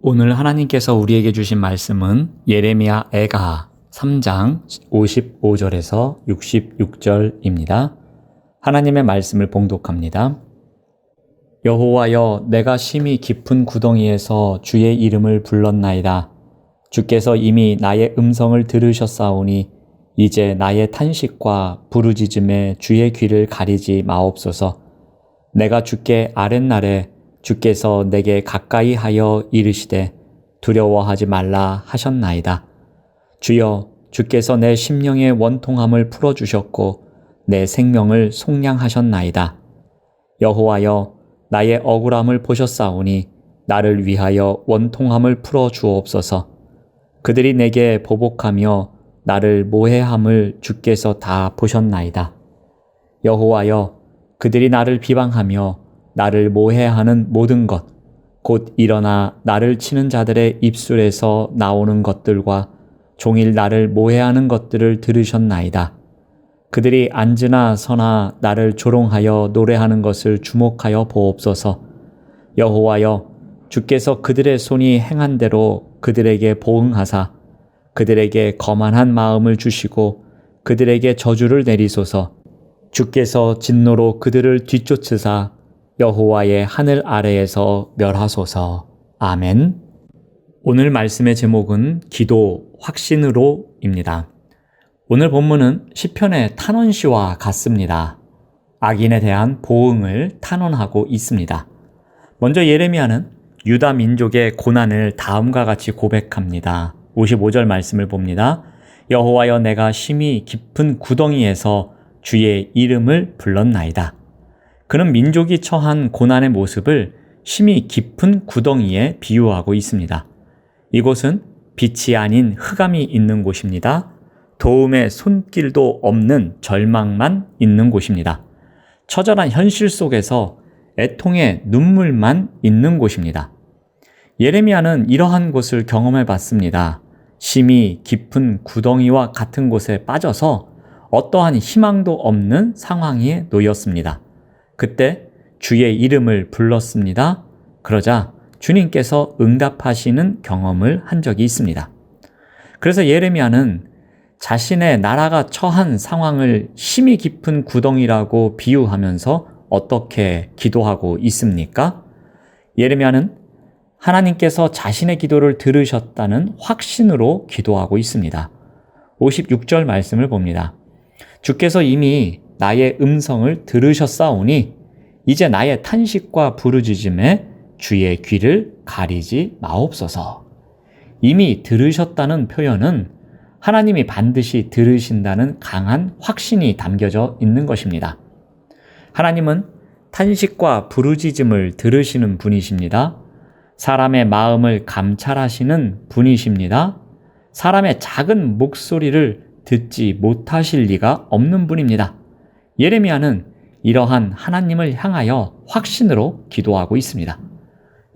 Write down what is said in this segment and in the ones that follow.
오늘 하나님께서 우리에게 주신 말씀은 예레미야 애가 3장 55절에서 66절입니다. 하나님의 말씀을 봉독합니다. 여호와여, 내가 심히 깊은 구덩이에서 주의 이름을 불렀나이다. 주께서 이미 나의 음성을 들으셨사오니 이제 나의 탄식과 부르짖음에 주의 귀를 가리지 마옵소서. 내가 주께 아랫날에 주께서 내게 가까이 하여 이르시되 두려워하지 말라 하셨나이다. 주여, 주께서 내 심령의 원통함을 풀어주셨고 내 생명을 속량하셨나이다. 여호와여, 나의 억울함을 보셨사오니 나를 위하여 원통함을 풀어주옵소서. 그들이 내게 보복하며 나를 모해함을 주께서 다 보셨나이다. 여호와여, 그들이 나를 비방하며 나를 모해하는 모든 것, 곧 일어나 나를 치는 자들의 입술에서 나오는 것들과 종일 나를 모해하는 것들을 들으셨나이다. 그들이 앉으나 서나 나를 조롱하여 노래하는 것을 주목하여 보옵소서. 여호와여, 주께서 그들의 손이 행한 대로 그들에게 보응하사 그들에게 거만한 마음을 주시고 그들에게 저주를 내리소서. 주께서 진노로 그들을 뒤쫓으사 여호와의 하늘 아래에서 멸하소서. 아멘. 오늘 말씀의 제목은 기도 확신으로입니다. 오늘 본문은 시편의 탄원시와 같습니다. 악인에 대한 보응을 탄원하고 있습니다. 먼저 예레미야는 유다 민족의 고난을 다음과 같이 고백합니다. 55절 말씀을 봅니다. 여호와여, 내가 심히 깊은 구덩이에서 주의 이름을 불렀나이다. 그는 민족이 처한 고난의 모습을 심히 깊은 구덩이에 비유하고 있습니다. 이곳은 빛이 아닌 흑암이 있는 곳입니다. 도움의 손길도 없는 절망만 있는 곳입니다. 처절한 현실 속에서 애통의 눈물만 있는 곳입니다. 예레미야는 이러한 곳을 경험해 봤습니다. 심히 깊은 구덩이와 같은 곳에 빠져서 어떠한 희망도 없는 상황에 놓였습니다. 그때 주의 이름을 불렀습니다. 그러자 주님께서 응답하시는 경험을 한 적이 있습니다. 그래서 예레미야는 자신의 나라가 처한 상황을 심히 깊은 구덩이라고 비유하면서 어떻게 기도하고 있습니까? 예레미야는 하나님께서 자신의 기도를 들으셨다는 확신으로 기도하고 있습니다. 56절 말씀을 봅니다. 주께서 이미 나의 음성을 들으셨사오니 이제 나의 탄식과 부르짖음에 주의 귀를 가리지 마옵소서. 이미 들으셨다는 표현은 하나님이 반드시 들으신다는 강한 확신이 담겨져 있는 것입니다. 하나님은 탄식과 부르짖음을 들으시는 분이십니다. 사람의 마음을 감찰하시는 분이십니다. 사람의 작은 목소리를 듣지 못하실 리가 없는 분입니다. 예레미야는 이러한 하나님을 향하여 확신으로 기도하고 있습니다.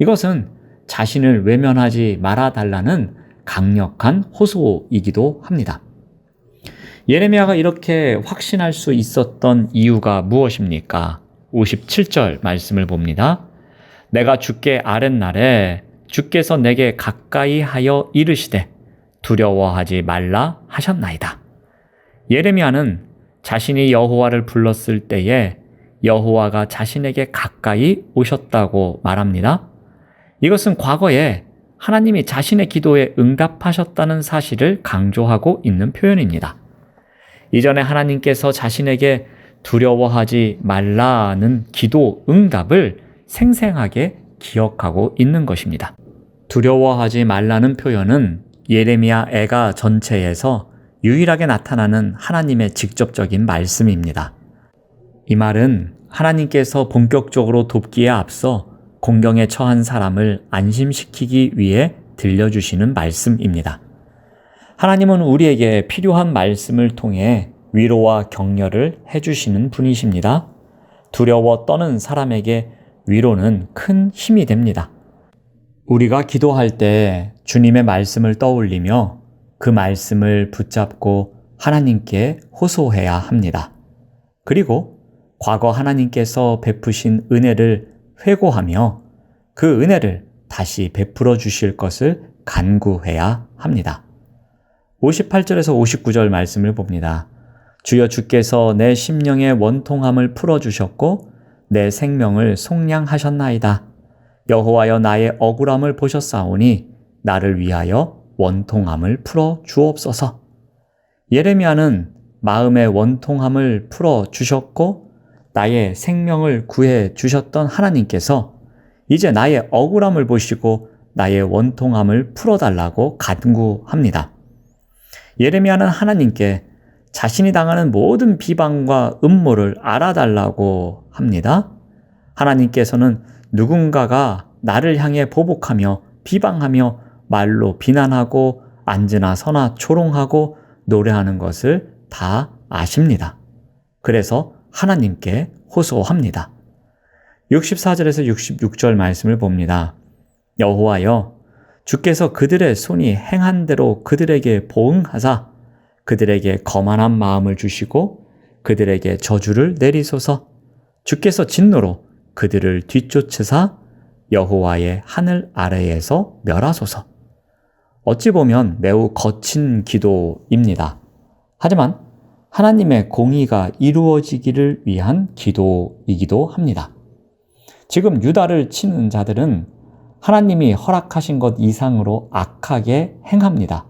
이것은 자신을 외면하지 말아달라는 강력한 호소이기도 합니다. 예레미야가 이렇게 확신할 수 있었던 이유가 무엇입니까? 57절 말씀을 봅니다. 내가 주께 아랫날에 주께서 내게 가까이 하여 이르시되 두려워하지 말라 하셨나이다. 예레미야는 자신이 여호와를 불렀을 때에 여호와가 자신에게 가까이 오셨다고 말합니다. 이것은 과거에 하나님이 자신의 기도에 응답하셨다는 사실을 강조하고 있는 표현입니다. 이전에 하나님께서 자신에게 두려워하지 말라는 기도 응답을 생생하게 기억하고 있는 것입니다. 두려워하지 말라는 표현은 예레미야 애가 전체에서 유일하게 나타나는 하나님의 직접적인 말씀입니다. 이 말은 하나님께서 본격적으로 돕기에 앞서 공경에 처한 사람을 안심시키기 위해 들려주시는 말씀입니다. 하나님은 우리에게 필요한 말씀을 통해 위로와 격려를 해주시는 분이십니다. 두려워 떠는 사람에게 위로는 큰 힘이 됩니다. 우리가 기도할 때 주님의 말씀을 떠올리며 그 말씀을 붙잡고 하나님께 호소해야 합니다. 그리고 과거 하나님께서 베푸신 은혜를 회고하며 그 은혜를 다시 베풀어 주실 것을 간구해야 합니다. 58절에서 59절 말씀을 봅니다. 주여 주께서 내 심령의 원통함을 풀어주셨고 내 생명을 속량하셨나이다. 여호와여 나의 억울함을 보셨사오니 나를 위하여 원통함을 풀어 주옵소서. 예레미야는 마음의 원통함을 풀어 주셨고 나의 생명을 구해 주셨던 하나님께서 이제 나의 억울함을 보시고 나의 원통함을 풀어달라고 간구합니다. 예레미야는 하나님께 자신이 당하는 모든 비방과 음모를 알아달라고 합니다. 하나님께서는 누군가가 나를 향해 보복하며 비방하며 말로 비난하고 앉으나 서나 조롱하고 노래하는 것을 다 아십니다. 그래서 하나님께 호소합니다. 64절에서 66절 말씀을 봅니다. 여호와여 주께서 그들의 손이 행한 대로 그들에게 보응하사 그들에게 거만한 마음을 주시고 그들에게 저주를 내리소서. 주께서 진노로 그들을 뒤쫓으사 여호와의 하늘 아래에서 멸하소서. 어찌 보면 매우 거친 기도입니다. 하지만 하나님의 공의가 이루어지기를 위한 기도이기도 합니다. 지금 유다를 치는 자들은 하나님이 허락하신 것 이상으로 악하게 행합니다.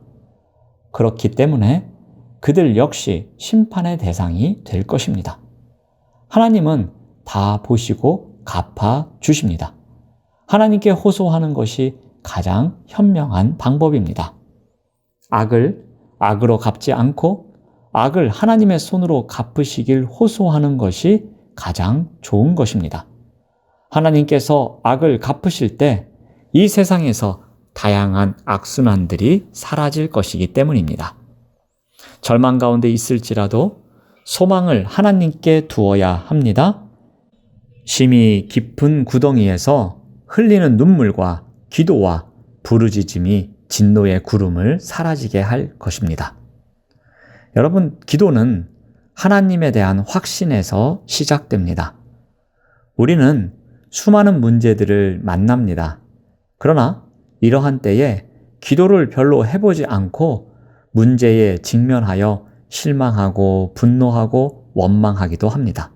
그렇기 때문에 그들 역시 심판의 대상이 될 것입니다. 하나님은 다 보시고 갚아 주십니다. 하나님께 호소하는 것이 가장 현명한 방법입니다. 악을 악으로 갚지 않고 악을 하나님의 손으로 갚으시길 호소하는 것이 가장 좋은 것입니다. 하나님께서 악을 갚으실 때 이 세상에서 다양한 악순환들이 사라질 것이기 때문입니다. 절망 가운데 있을지라도 소망을 하나님께 두어야 합니다. 심히 깊은 구덩이에서 흘리는 눈물과 기도와 부르짖음이 진노의 구름을 사라지게 할 것입니다. 여러분, 기도는 하나님에 대한 확신에서 시작됩니다. 우리는 수많은 문제들을 만납니다. 그러나 이러한 때에 기도를 별로 해보지 않고 문제에 직면하여 실망하고 분노하고 원망하기도 합니다.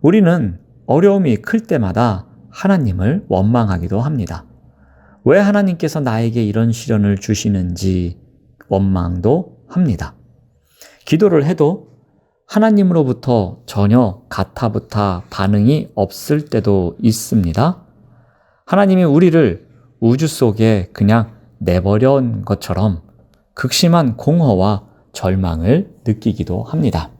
우리는 어려움이 클 때마다 하나님을 원망하기도 합니다. 왜 하나님께서 나에게 이런 시련을 주시는지 원망도 합니다. 기도를 해도 하나님으로부터 전혀 가타부타 반응이 없을 때도 있습니다. 하나님이 우리를 우주 속에 그냥 내버려온 것처럼 극심한 공허와 절망을 느끼기도 합니다.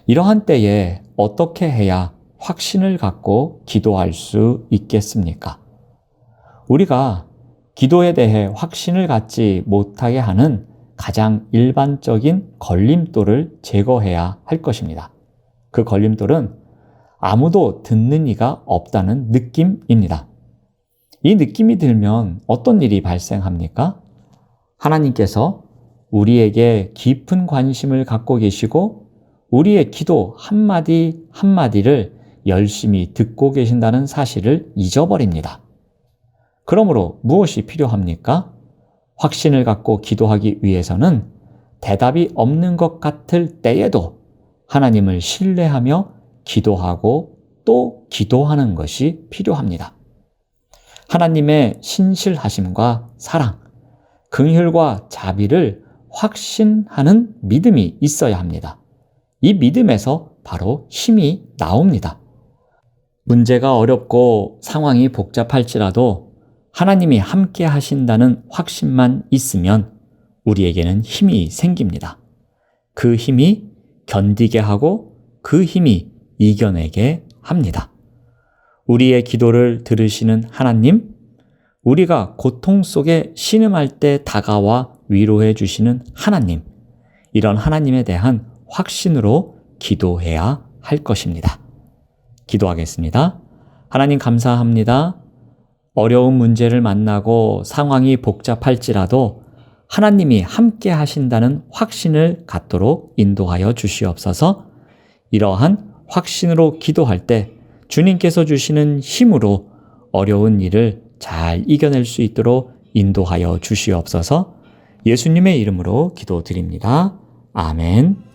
이러한 때에 어떻게 해야 확신을 갖고 기도할 수 있겠습니까? 우리가 기도에 대해 확신을 갖지 못하게 하는 가장 일반적인 걸림돌을 제거해야 할 것입니다. 그 걸림돌은 아무도 듣는 이가 없다는 느낌입니다. 이 느낌이 들면 어떤 일이 발생합니까? 하나님께서 우리에게 깊은 관심을 갖고 계시고 우리의 기도 한마디 한마디를 열심히 듣고 계신다는 사실을 잊어버립니다. 그러므로 무엇이 필요합니까? 확신을 갖고 기도하기 위해서는 대답이 없는 것 같을 때에도 하나님을 신뢰하며 기도하고 또 기도하는 것이 필요합니다. 하나님의 신실하심과 사랑, 긍휼과 자비를 확신하는 믿음이 있어야 합니다. 이 믿음에서 바로 힘이 나옵니다. 문제가 어렵고 상황이 복잡할지라도 하나님이 함께 하신다는 확신만 있으면 우리에게는 힘이 생깁니다. 그 힘이 견디게 하고 그 힘이 이겨내게 합니다. 우리의 기도를 들으시는 하나님, 우리가 고통 속에 신음할 때 다가와 위로해 주시는 하나님, 이런 하나님에 대한 확신으로 기도해야 할 것입니다. 기도하겠습니다. 하나님 감사합니다. 어려운 문제를 만나고 상황이 복잡할지라도 하나님이 함께 하신다는 확신을 갖도록 인도하여 주시옵소서. 이러한 확신으로 기도할 때 주님께서 주시는 힘으로 어려운 일을 잘 이겨낼 수 있도록 인도하여 주시옵소서. 예수님의 이름으로 기도드립니다. 아멘.